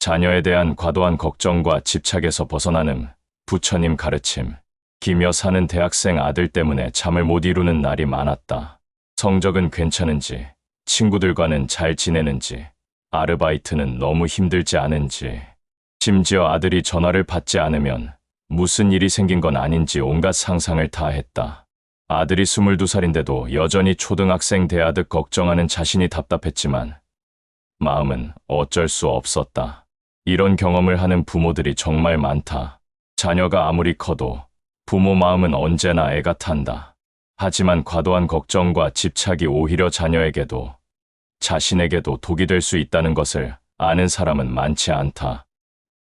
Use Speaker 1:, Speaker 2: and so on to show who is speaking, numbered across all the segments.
Speaker 1: 자녀에 대한 과도한 걱정과 집착에서 벗어나는 부처님 가르침. 김 여사는 대학생 아들 때문에 잠을 못 이루는 날이 많았다. 성적은 괜찮은지, 친구들과는 잘 지내는지, 아르바이트는 너무 힘들지 않은지, 심지어 아들이 전화를 받지 않으면 무슨 일이 생긴 건 아닌지 온갖 상상을 다 했다. 아들이 22살인데도 여전히 초등학생 대하듯 걱정하는 자신이 답답했지만 마음은 어쩔 수 없었다. 이런 경험을 하는 부모들이 정말 많다. 자녀가 아무리 커도 부모 마음은 언제나 애가 탄다. 하지만 과도한 걱정과 집착이 오히려 자녀에게도 자신에게도 독이 될 수 있다는 것을 아는 사람은 많지 않다.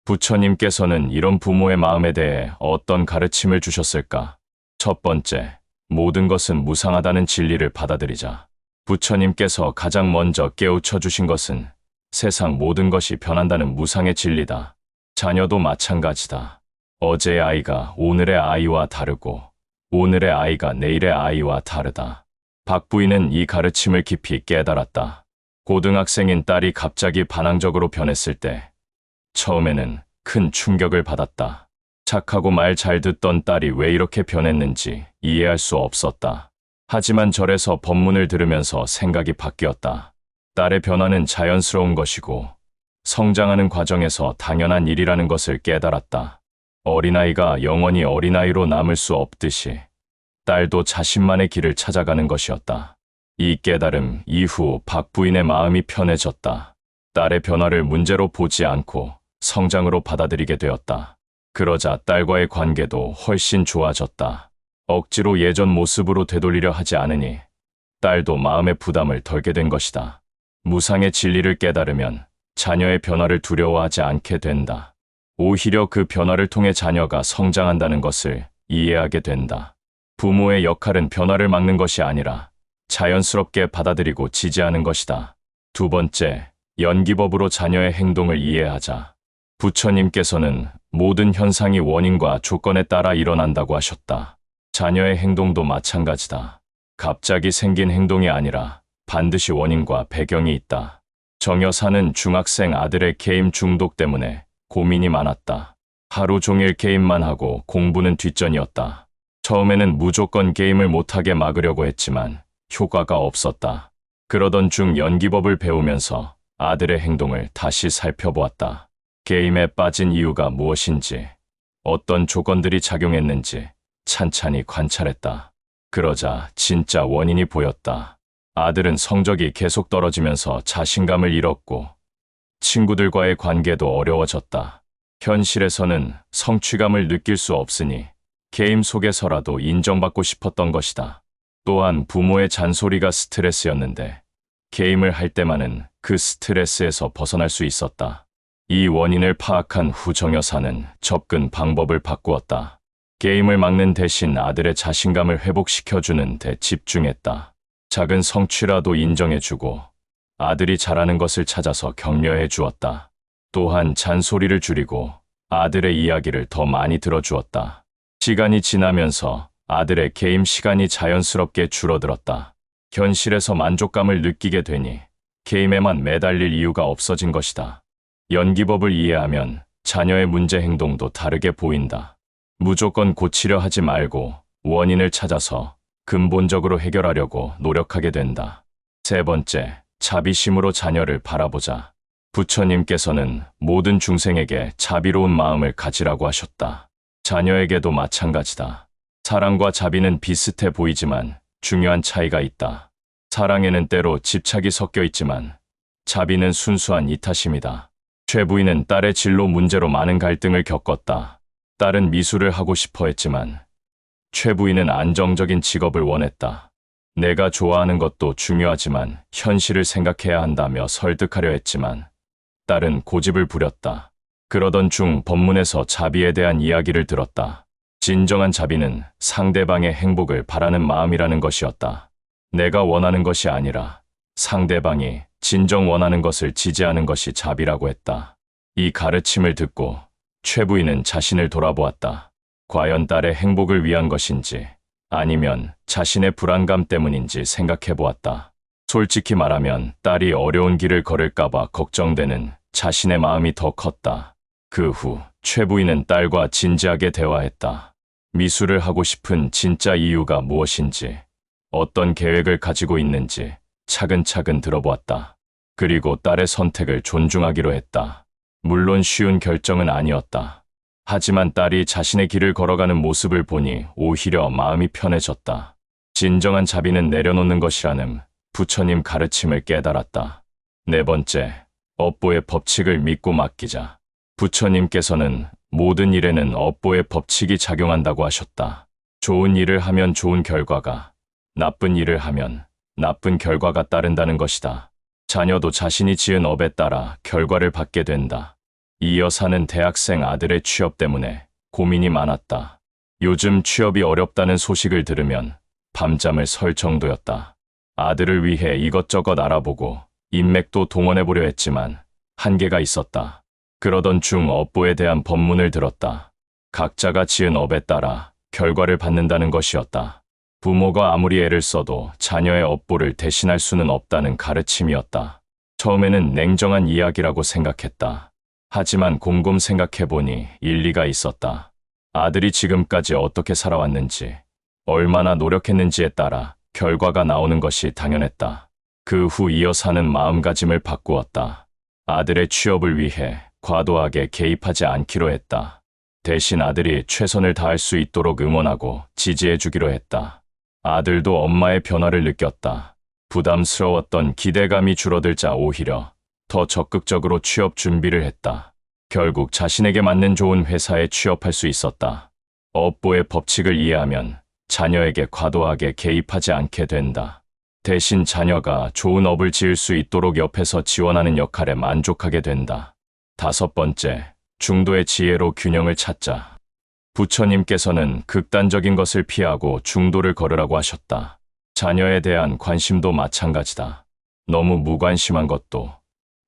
Speaker 1: 부처님께서는 이런 부모의 마음에 대해 어떤 가르침을 주셨을까? 첫 번째, 모든 것은 무상하다는 진리를 받아들이자. 부처님께서 가장 먼저 깨우쳐 주신 것은 세상 모든 것이 변한다는 무상의 진리다. 자녀도 마찬가지다. 어제의 아이가 오늘의 아이와 다르고 오늘의 아이가 내일의 아이와 다르다. 박 부인은 이 가르침을 깊이 깨달았다. 고등학생인 딸이 갑자기 반항적으로 변했을 때 처음에는 큰 충격을 받았다. 착하고 말 잘 듣던 딸이 왜 이렇게 변했는지 이해할 수 없었다. 하지만 절에서 법문을 들으면서 생각이 바뀌었다. 딸의 변화는 자연스러운 것이고 성장하는 과정에서 당연한 일이라는 것을 깨달았다. 어린아이가 영원히 어린아이로 남을 수 없듯이 딸도 자신만의 길을 찾아가는 것이었다. 이 깨달음 이후 박 부인의 마음이 편해졌다. 딸의 변화를 문제로 보지 않고 성장으로 받아들이게 되었다. 그러자 딸과의 관계도 훨씬 좋아졌다. 억지로 예전 모습으로 되돌리려 하지 않으니 딸도 마음의 부담을 덜게 된 것이다. 무상의 진리를 깨달으면 자녀의 변화를 두려워하지 않게 된다. 오히려 그 변화를 통해 자녀가 성장한다는 것을 이해하게 된다. 부모의 역할은 변화를 막는 것이 아니라 자연스럽게 받아들이고 지지하는 것이다. 두 번째, 연기법으로 자녀의 행동을 이해하자. 부처님께서는 모든 현상이 원인과 조건에 따라 일어난다고 하셨다. 자녀의 행동도 마찬가지다. 갑자기 생긴 행동이 아니라 반드시 원인과 배경이 있다. 정 여사는 중학생 아들의 게임 중독 때문에 고민이 많았다. 하루 종일 게임만 하고 공부는 뒷전이었다. 처음에는 무조건 게임을 못하게 막으려고 했지만 효과가 없었다. 그러던 중 연기법을 배우면서 아들의 행동을 다시 살펴보았다. 게임에 빠진 이유가 무엇인지, 어떤 조건들이 작용했는지 찬찬히 관찰했다. 그러자 진짜 원인이 보였다. 아들은 성적이 계속 떨어지면서 자신감을 잃었고 친구들과의 관계도 어려워졌다. 현실에서는 성취감을 느낄 수 없으니 게임 속에서라도 인정받고 싶었던 것이다. 또한 부모의 잔소리가 스트레스였는데 게임을 할 때만은 그 스트레스에서 벗어날 수 있었다. 이 원인을 파악한 후 정 여사는 접근 방법을 바꾸었다. 게임을 막는 대신 아들의 자신감을 회복시켜주는 데 집중했다. 작은 성취라도 인정해주고 아들이 잘하는 것을 찾아서 격려해 주었다. 또한 잔소리를 줄이고 아들의 이야기를 더 많이 들어주었다. 시간이 지나면서 아들의 게임 시간이 자연스럽게 줄어들었다. 현실에서 만족감을 느끼게 되니 게임에만 매달릴 이유가 없어진 것이다. 연기법을 이해하면 자녀의 문제 행동도 다르게 보인다. 무조건 고치려 하지 말고 원인을 찾아서 근본적으로 해결하려고 노력하게 된다. 세 번째, 자비심으로 자녀를 바라보자. 부처님께서는 모든 중생에게 자비로운 마음을 가지라고 하셨다. 자녀에게도 마찬가지다. 사랑과 자비는 비슷해 보이지만 중요한 차이가 있다. 사랑에는 때로 집착이 섞여 있지만 자비는 순수한 이타심이다. 최 부인은 딸의 진로 문제로 많은 갈등을 겪었다. 딸은 미술을 하고 싶어 했지만 최 부인은 안정적인 직업을 원했다. 내가 좋아하는 것도 중요하지만 현실을 생각해야 한다며 설득하려 했지만 딸은 고집을 부렸다. 그러던 중 법문에서 자비에 대한 이야기를 들었다. 진정한 자비는 상대방의 행복을 바라는 마음이라는 것이었다. 내가 원하는 것이 아니라 상대방이 진정 원하는 것을 지지하는 것이 자비라고 했다. 이 가르침을 듣고 최 부인은 자신을 돌아보았다. 과연 딸의 행복을 위한 것인지 아니면 자신의 불안감 때문인지 생각해 보았다. 솔직히 말하면 딸이 어려운 길을 걸을까봐 걱정되는 자신의 마음이 더 컸다. 그 후 최 부인은 딸과 진지하게 대화했다. 미술을 하고 싶은 진짜 이유가 무엇인지, 어떤 계획을 가지고 있는지 차근차근 들어보았다. 그리고 딸의 선택을 존중하기로 했다. 물론 쉬운 결정은 아니었다. 하지만 딸이 자신의 길을 걸어가는 모습을 보니 오히려 마음이 편해졌다. 진정한 자비는 내려놓는 것이라는 부처님 가르침을 깨달았다. 네 번째, 업보의 법칙을 믿고 맡기자. 부처님께서는 모든 일에는 업보의 법칙이 작용한다고 하셨다. 좋은 일을 하면 좋은 결과가, 나쁜 일을 하면 나쁜 결과가 따른다는 것이다. 자녀도 자신이 지은 업에 따라 결과를 받게 된다. 이 여사는 대학생 아들의 취업 때문에 고민이 많았다. 요즘 취업이 어렵다는 소식을 들으면 밤잠을 설 정도였다. 아들을 위해 이것저것 알아보고 인맥도 동원해보려 했지만 한계가 있었다. 그러던 중 업보에 대한 법문을 들었다. 각자가 지은 업에 따라 결과를 받는다는 것이었다. 부모가 아무리 애를 써도 자녀의 업보를 대신할 수는 없다는 가르침이었다. 처음에는 냉정한 이야기라고 생각했다. 하지만 곰곰 생각해보니 일리가 있었다. 아들이 지금까지 어떻게 살아왔는지, 얼마나 노력했는지에 따라 결과가 나오는 것이 당연했다. 그 후 이 여사는 마음가짐을 바꾸었다. 아들의 취업을 위해 과도하게 개입하지 않기로 했다. 대신 아들이 최선을 다할 수 있도록 응원하고 지지해주기로 했다. 아들도 엄마의 변화를 느꼈다. 부담스러웠던 기대감이 줄어들자 오히려 더 적극적으로 취업 준비를 했다. 결국 자신에게 맞는 좋은 회사에 취업할 수 있었다. 업보의 법칙을 이해하면 자녀에게 과도하게 개입하지 않게 된다. 대신 자녀가 좋은 업을 지을 수 있도록 옆에서 지원하는 역할에 만족하게 된다. 다섯 번째, 중도의 지혜로 균형을 찾자. 부처님께서는 극단적인 것을 피하고 중도를 걸으라고 하셨다. 자녀에 대한 관심도 마찬가지다. 너무 무관심한 것도,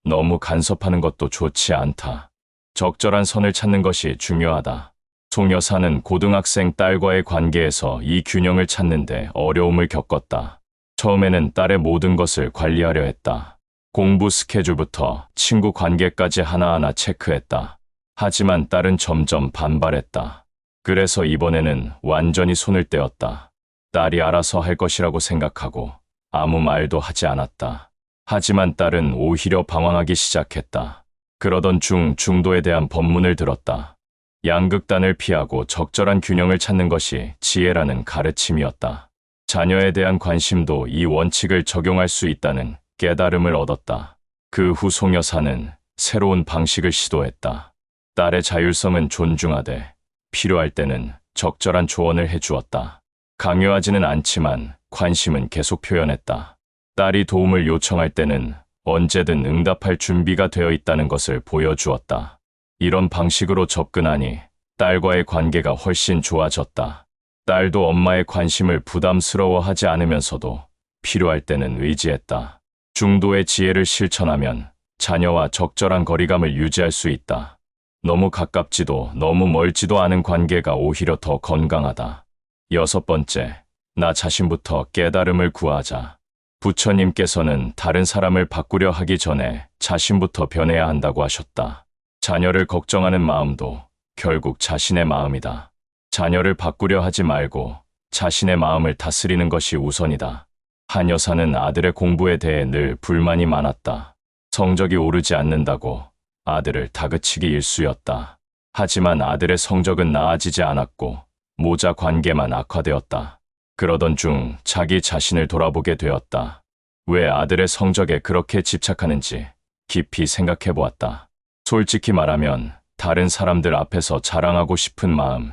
Speaker 1: 너무 간섭하는 것도 좋지 않다. 적절한 선을 찾는 것이 중요하다. 송 여사는 고등학생 딸과의 관계에서 이 균형을 찾는데 어려움을 겪었다. 처음에는 딸의 모든 것을 관리하려 했다. 공부 스케줄부터 친구 관계까지 하나하나 체크했다. 하지만 딸은 점점 반발했다. 그래서 이번에는 완전히 손을 떼었다. 딸이 알아서 할 것이라고 생각하고 아무 말도 하지 않았다. 하지만 딸은 오히려 방황하기 시작했다. 그러던 중 중도에 대한 법문을 들었다. 양극단을 피하고 적절한 균형을 찾는 것이 지혜라는 가르침이었다. 자녀에 대한 관심도 이 원칙을 적용할 수 있다는 깨달음을 얻었다. 그 후 송 여사는 새로운 방식을 시도했다. 딸의 자율성은 존중하되 필요할 때는 적절한 조언을 해주었다. 강요하지는 않지만 관심은 계속 표현했다. 딸이 도움을 요청할 때는 언제든 응답할 준비가 되어 있다는 것을 보여주었다. 이런 방식으로 접근하니 딸과의 관계가 훨씬 좋아졌다. 딸도 엄마의 관심을 부담스러워하지 않으면서도 필요할 때는 의지했다. 중도의 지혜를 실천하면 자녀와 적절한 거리감을 유지할 수 있다. 너무 가깝지도 너무 멀지도 않은 관계가 오히려 더 건강하다. 여섯 번째, 나 자신부터 깨달음을 구하자. 부처님께서는 다른 사람을 바꾸려 하기 전에 자신부터 변해야 한다고 하셨다. 자녀를 걱정하는 마음도 결국 자신의 마음이다. 자녀를 바꾸려 하지 말고 자신의 마음을 다스리는 것이 우선이다. 한 여사는 아들의 공부에 대해 늘 불만이 많았다. 성적이 오르지 않는다고 아들을 다그치기 일쑤였다. 하지만 아들의 성적은 나아지지 않았고 모자 관계만 악화되었다. 그러던 중 자기 자신을 돌아보게 되었다. 왜 아들의 성적에 그렇게 집착하는지 깊이 생각해 보았다. 솔직히 말하면 다른 사람들 앞에서 자랑하고 싶은 마음,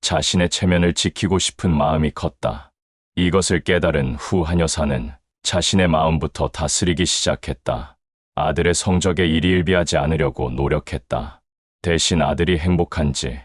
Speaker 1: 자신의 체면을 지키고 싶은 마음이 컸다. 이것을 깨달은 후 한 여사는 자신의 마음부터 다스리기 시작했다. 아들의 성적에 일희일비하지 않으려고 노력했다. 대신 아들이 행복한지,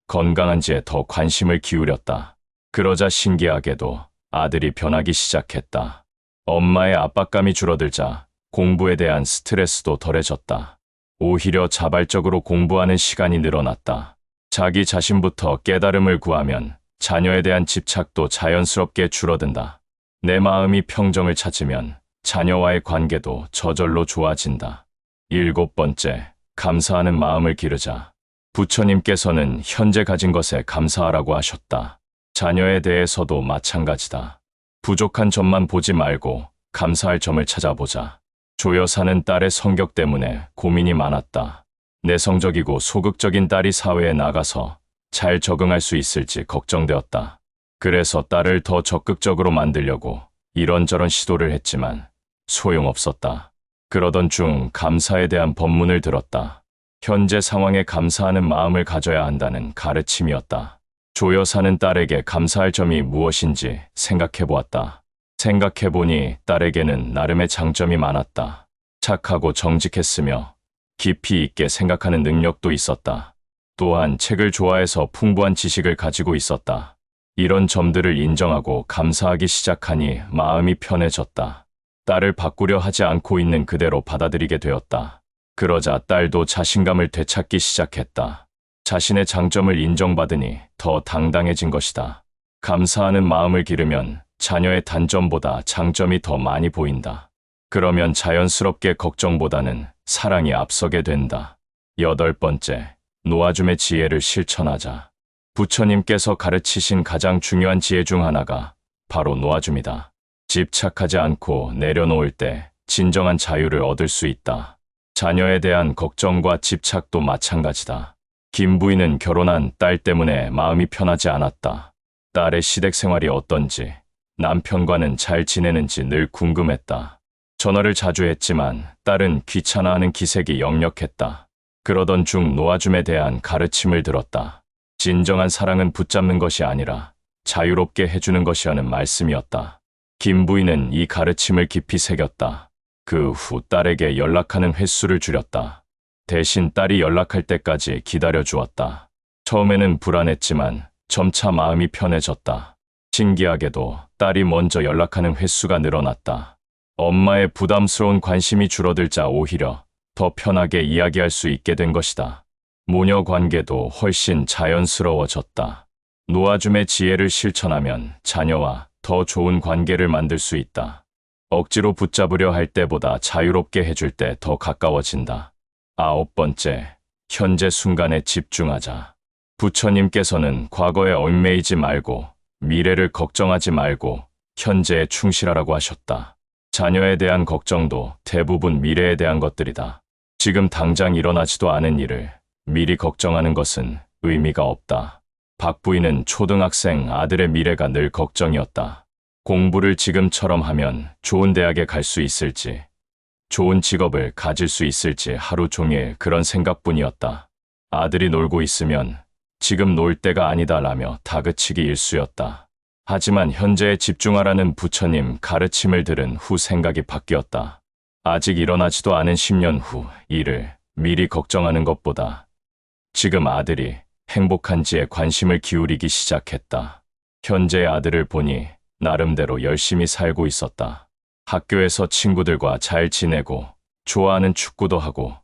Speaker 1: 건강한지에 더 관심을 기울였다. 그러자 신기하게도 아들이 변하기 시작했다. 엄마의 압박감이 줄어들자 공부에 대한 스트레스도 덜해졌다. 오히려 자발적으로 공부하는 시간이 늘어났다. 자기 자신부터 깨달음을 구하면 자녀에 대한 집착도 자연스럽게 줄어든다. 내 마음이 평정을 찾으면 자녀와의 관계도 저절로 좋아진다. 7번째, 감사하는 마음을 기르자. 부처님께서는 현재 가진 것에 감사하라고 하셨다. 자녀에 대해서도 마찬가지다. 부족한 점만 보지 말고 감사할 점을 찾아보자. 조 여사는 딸의 성격 때문에 고민이 많았다. 내성적이고 소극적인 딸이 사회에 나가서 잘 적응할 수 있을지 걱정되었다. 그래서 딸을 더 적극적으로 만들려고 이런저런 시도를 했지만 소용없었다. 그러던 중 감사에 대한 법문을 들었다. 현재 상황에 감사하는 마음을 가져야 한다는 가르침이었다. 조 여사는 딸에게 감사할 점이 무엇인지 생각해 보았다. 생각해 보니 딸에게는 나름의 장점이 많았다. 착하고 정직했으며 깊이 있게 생각하는 능력도 있었다. 또한 책을 좋아해서 풍부한 지식을 가지고 있었다. 이런 점들을 인정하고 감사하기 시작하니 마음이 편해졌다. 딸을 바꾸려 하지 않고 있는 그대로 받아들이게 되었다. 그러자 딸도 자신감을 되찾기 시작했다. 자신의 장점을 인정받으니 더 당당해진 것이다. 감사하는 마음을 기르면 자녀의 단점보다 장점이 더 많이 보인다. 그러면 자연스럽게 걱정보다는 사랑이 앞서게 된다. 8번째, 놓아줌의 지혜를 실천하자. 부처님께서 가르치신 가장 중요한 지혜 중 하나가 바로 놓아줌이다. 집착하지 않고 내려놓을 때 진정한 자유를 얻을 수 있다. 자녀에 대한 걱정과 집착도 마찬가지다. 김 부인은 결혼한 딸 때문에 마음이 편하지 않았다. 딸의 시댁 생활이 어떤지, 남편과는 잘 지내는지 늘 궁금했다. 전화를 자주 했지만 딸은 귀찮아하는 기색이 역력했다. 그러던 중 놓아줌에 대한 가르침을 들었다. 진정한 사랑은 붙잡는 것이 아니라 자유롭게 해주는 것이라는 말씀이었다. 김 부인은 이 가르침을 깊이 새겼다. 그 후 딸에게 연락하는 횟수를 줄였다. 대신 딸이 연락할 때까지 기다려주었다. 처음에는 불안했지만 점차 마음이 편해졌다. 신기하게도 딸이 먼저 연락하는 횟수가 늘어났다. 엄마의 부담스러운 관심이 줄어들자 오히려 더 편하게 이야기할 수 있게 된 것이다. 모녀 관계도 훨씬 자연스러워졌다. 놓아줌의 지혜를 실천하면 자녀와 더 좋은 관계를 만들 수 있다. 억지로 붙잡으려 할 때보다 자유롭게 해줄 때 더 가까워진다. 9번째, 현재 순간에 집중하자. 부처님께서는 과거에 얽매이지 말고 미래를 걱정하지 말고 현재에 충실하라고 하셨다. 자녀에 대한 걱정도 대부분 미래에 대한 것들이다. 지금 당장 일어나지도 않은 일을 미리 걱정하는 것은 의미가 없다. 박 부인은 초등학생 아들의 미래가 늘 걱정이었다. 공부를 지금처럼 하면 좋은 대학에 갈 수 있을지, 좋은 직업을 가질 수 있을지 하루 종일 그런 생각뿐이었다. 아들이 놀고 있으면 지금 놀 때가 아니다라며 다그치기 일쑤였다. 하지만 현재에 집중하라는 부처님 가르침을 들은 후 생각이 바뀌었다. 아직 일어나지도 않은 10년 후 일을 미리 걱정하는 것보다 지금 아들이 행복한지에 관심을 기울이기 시작했다. 현재의 아들을 보니 나름대로 열심히 살고 있었다. 학교에서 친구들과 잘 지내고 좋아하는 축구도 하고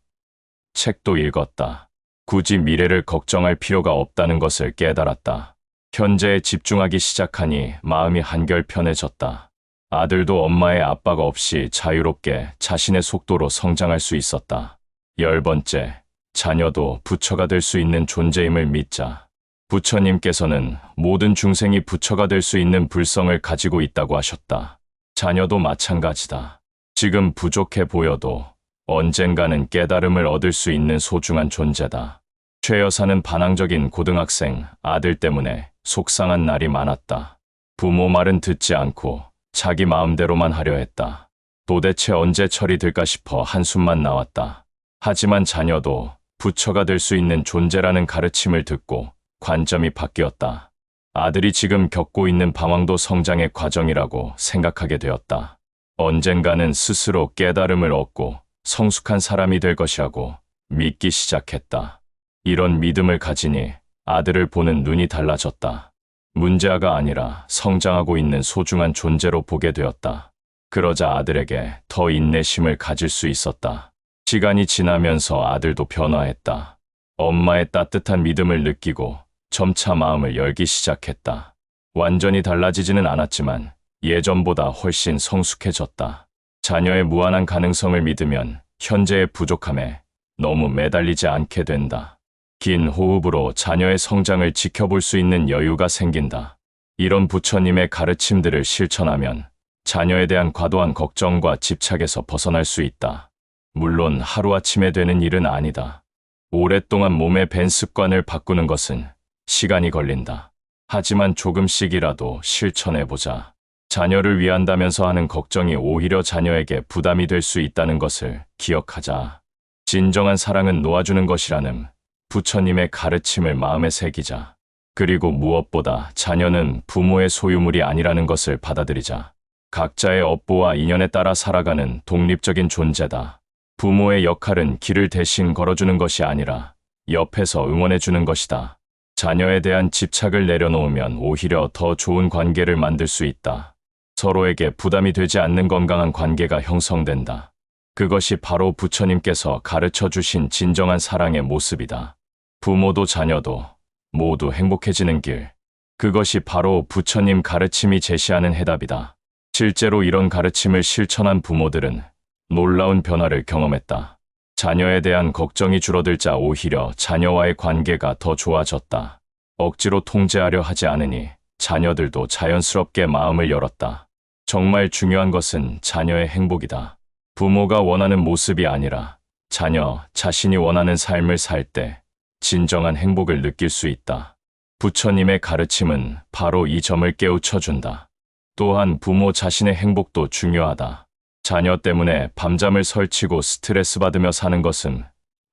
Speaker 1: 책도 읽었다. 굳이 미래를 걱정할 필요가 없다는 것을 깨달았다. 현재에 집중하기 시작하니 마음이 한결 편해졌다. 아들도 엄마의 압박 없이 자유롭게 자신의 속도로 성장할 수 있었다. 10번째, 자녀도 부처가 될 수 있는 존재임을 믿자. 부처님께서는 모든 중생이 부처가 될 수 있는 불성을 가지고 있다고 하셨다. 자녀도 마찬가지다. 지금 부족해 보여도 언젠가는 깨달음을 얻을 수 있는 소중한 존재다. 최 여사는 반항적인 고등학생 아들 때문에 속상한 날이 많았다. 부모 말은 듣지 않고 자기 마음대로만 하려 했다. 도대체 언제 철이 들까 싶어 한숨만 나왔다. 하지만 자녀도 부처가 될 수 있는 존재라는 가르침을 듣고 관점이 바뀌었다. 아들이 지금 겪고 있는 방황도 성장의 과정이라고 생각하게 되었다. 언젠가는 스스로 깨달음을 얻고 성숙한 사람이 될 것이라고 믿기 시작했다. 이런 믿음을 가지니 아들을 보는 눈이 달라졌다. 문제아가 아니라 성장하고 있는 소중한 존재로 보게 되었다. 그러자 아들에게 더 인내심을 가질 수 있었다. 시간이 지나면서 아들도 변화했다. 엄마의 따뜻한 믿음을 느끼고 점차 마음을 열기 시작했다. 완전히 달라지지는 않았지만 예전보다 훨씬 성숙해졌다. 자녀의 무한한 가능성을 믿으면 현재의 부족함에 너무 매달리지 않게 된다. 긴 호흡으로 자녀의 성장을 지켜볼 수 있는 여유가 생긴다. 이런 부처님의 가르침들을 실천하면 자녀에 대한 과도한 걱정과 집착에서 벗어날 수 있다. 물론 하루아침에 되는 일은 아니다. 오랫동안 몸에 밴 습관을 바꾸는 것은 시간이 걸린다. 하지만 조금씩이라도 실천해보자. 자녀를 위한다면서 하는 걱정이 오히려 자녀에게 부담이 될 수 있다는 것을 기억하자. 진정한 사랑은 놓아주는 것이라는 부처님의 가르침을 마음에 새기자. 그리고 무엇보다 자녀는 부모의 소유물이 아니라는 것을 받아들이자. 각자의 업보와 인연에 따라 살아가는 독립적인 존재다. 부모의 역할은 길을 대신 걸어주는 것이 아니라 옆에서 응원해주는 것이다. 자녀에 대한 집착을 내려놓으면 오히려 더 좋은 관계를 만들 수 있다. 서로에게 부담이 되지 않는 건강한 관계가 형성된다. 그것이 바로 부처님께서 가르쳐 주신 진정한 사랑의 모습이다. 부모도 자녀도 모두 행복해지는 길. 그것이 바로 부처님 가르침이 제시하는 해답이다. 실제로 이런 가르침을 실천한 부모들은 놀라운 변화를 경험했다. 자녀에 대한 걱정이 줄어들자 오히려 자녀와의 관계가 더 좋아졌다. 억지로 통제하려 하지 않으니 자녀들도 자연스럽게 마음을 열었다. 정말 중요한 것은 자녀의 행복이다. 부모가 원하는 모습이 아니라 자녀 자신이 원하는 삶을 살 때 진정한 행복을 느낄 수 있다. 부처님의 가르침은 바로 이 점을 깨우쳐준다. 또한 부모 자신의 행복도 중요하다. 자녀 때문에 밤잠을 설치고 스트레스 받으며 사는 것은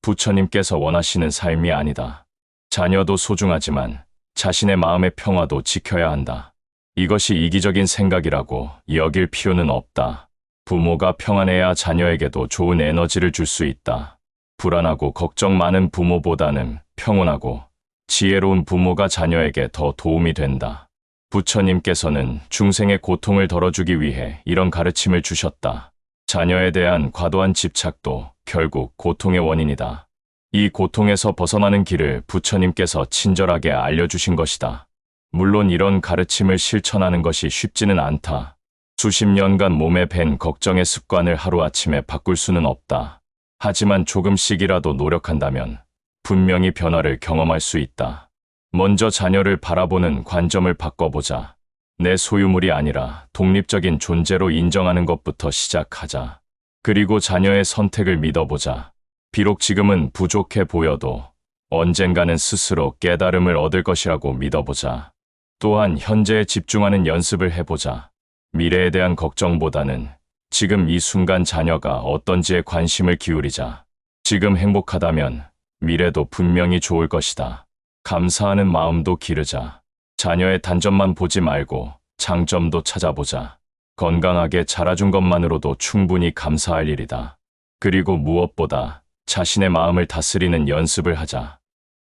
Speaker 1: 부처님께서 원하시는 삶이 아니다. 자녀도 소중하지만 자신의 마음의 평화도 지켜야 한다. 이것이 이기적인 생각이라고 여길 필요는 없다. 부모가 평안해야 자녀에게도 좋은 에너지를 줄 수 있다. 불안하고 걱정 많은 부모보다는 평온하고 지혜로운 부모가 자녀에게 더 도움이 된다. 부처님께서는 중생의 고통을 덜어주기 위해 이런 가르침을 주셨다. 자녀에 대한 과도한 집착도 결국 고통의 원인이다. 이 고통에서 벗어나는 길을 부처님께서 친절하게 알려주신 것이다. 물론 이런 가르침을 실천하는 것이 쉽지는 않다. 수십 년간 몸에 밴 걱정의 습관을 하루아침에 바꿀 수는 없다. 하지만 조금씩이라도 노력한다면 분명히 변화를 경험할 수 있다. 먼저 자녀를 바라보는 관점을 바꿔보자. 내 소유물이 아니라 독립적인 존재로 인정하는 것부터 시작하자. 그리고 자녀의 선택을 믿어보자. 비록 지금은 부족해 보여도 언젠가는 스스로 깨달음을 얻을 것이라고 믿어보자. 또한 현재에 집중하는 연습을 해보자. 미래에 대한 걱정보다는 지금 이 순간 자녀가 어떤지에 관심을 기울이자. 지금 행복하다면 미래도 분명히 좋을 것이다. 감사하는 마음도 기르자. 자녀의 단점만 보지 말고 장점도 찾아보자. 건강하게 자라준 것만으로도 충분히 감사할 일이다. 그리고 무엇보다 자신의 마음을 다스리는 연습을 하자.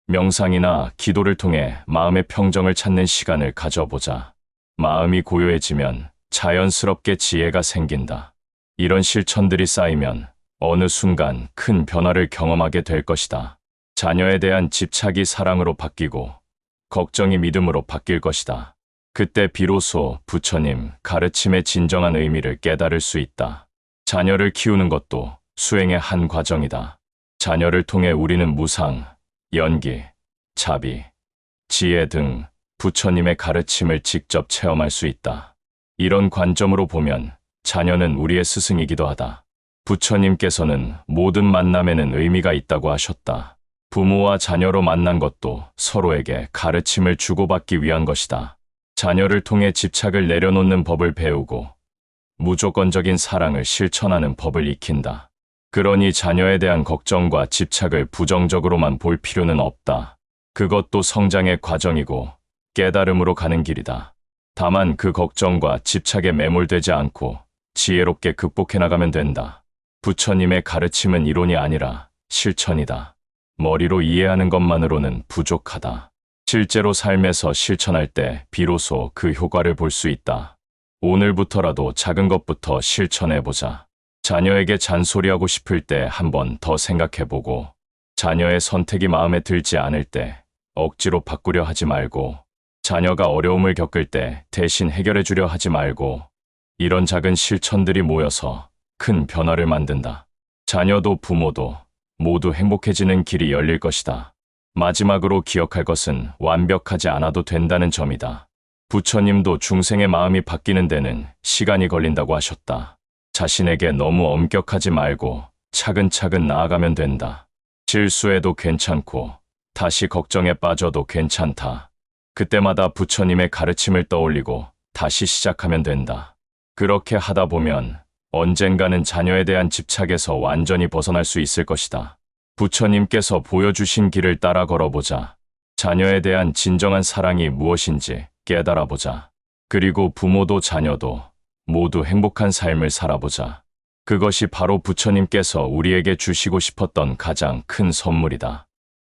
Speaker 1: 명상이나 기도를 통해 마음의 평정을 찾는 시간을 가져보자. 마음이 고요해지면 자연스럽게 지혜가 생긴다. 이런 실천들이 쌓이면 어느 순간 큰 변화를 경험하게 될 것이다. 자녀에 대한 집착이 사랑으로 바뀌고 걱정이 믿음으로 바뀔 것이다. 그때 비로소 부처님 가르침의 진정한 의미를 깨달을 수 있다. 자녀를 키우는 것도 수행의 한 과정이다. 자녀를 통해 우리는 무상, 연기, 자비, 지혜 등 부처님의 가르침을 직접 체험할 수 있다. 이런 관점으로 보면 자녀는 우리의 스승이기도 하다. 부처님께서는 모든 만남에는 의미가 있다고 하셨다. 부모와 자녀로 만난 것도 서로에게 가르침을 주고받기 위한 것이다. 자녀를 통해 집착을 내려놓는 법을 배우고 무조건적인 사랑을 실천하는 법을 익힌다. 그러니 자녀에 대한 걱정과 집착을 부정적으로만 볼 필요는 없다. 그것도 성장의 과정이고 깨달음으로 가는 길이다. 다만 그 걱정과 집착에 매몰되지 않고 지혜롭게 극복해 나가면 된다. 부처님의 가르침은 이론이 아니라 실천이다. 머리로 이해하는 것만으로는 부족하다. 실제로 삶에서 실천할 때 비로소 그 효과를 볼 수 있다. 오늘부터라도 작은 것부터 실천해보자. 자녀에게 잔소리하고 싶을 때 한 번 더 생각해보고, 자녀의 선택이 마음에 들지 않을 때 억지로 바꾸려 하지 말고, 자녀가 어려움을 겪을 때 대신 해결해 주려 하지 말고, 이런 작은 실천들이 모여서 큰 변화를 만든다. 자녀도 부모도 모두 행복해지는 길이 열릴 것이다. 마지막으로 기억할 것은 완벽하지 않아도 된다는 점이다. 부처님도 중생의 마음이 바뀌는 데는 시간이 걸린다고 하셨다. 자신에게 너무 엄격하지 말고 차근차근 나아가면 된다. 실수해도 괜찮고 다시 걱정에 빠져도 괜찮다. 그때마다 부처님의 가르침을 떠올리고 다시 시작하면 된다. 그렇게 하다 보면 언젠가는 자녀에 대한 집착에서 완전히 벗어날 수 있을 것이다. 부처님께서 보여주신 길을 따라 걸어보자. 자녀에 대한 진정한 사랑이 무엇인지 깨달아보자. 그리고 부모도 자녀도 모두 행복한 삶을 살아보자. 그것이 바로 부처님께서 우리에게 주시고 싶었던 가장 큰 선물이다.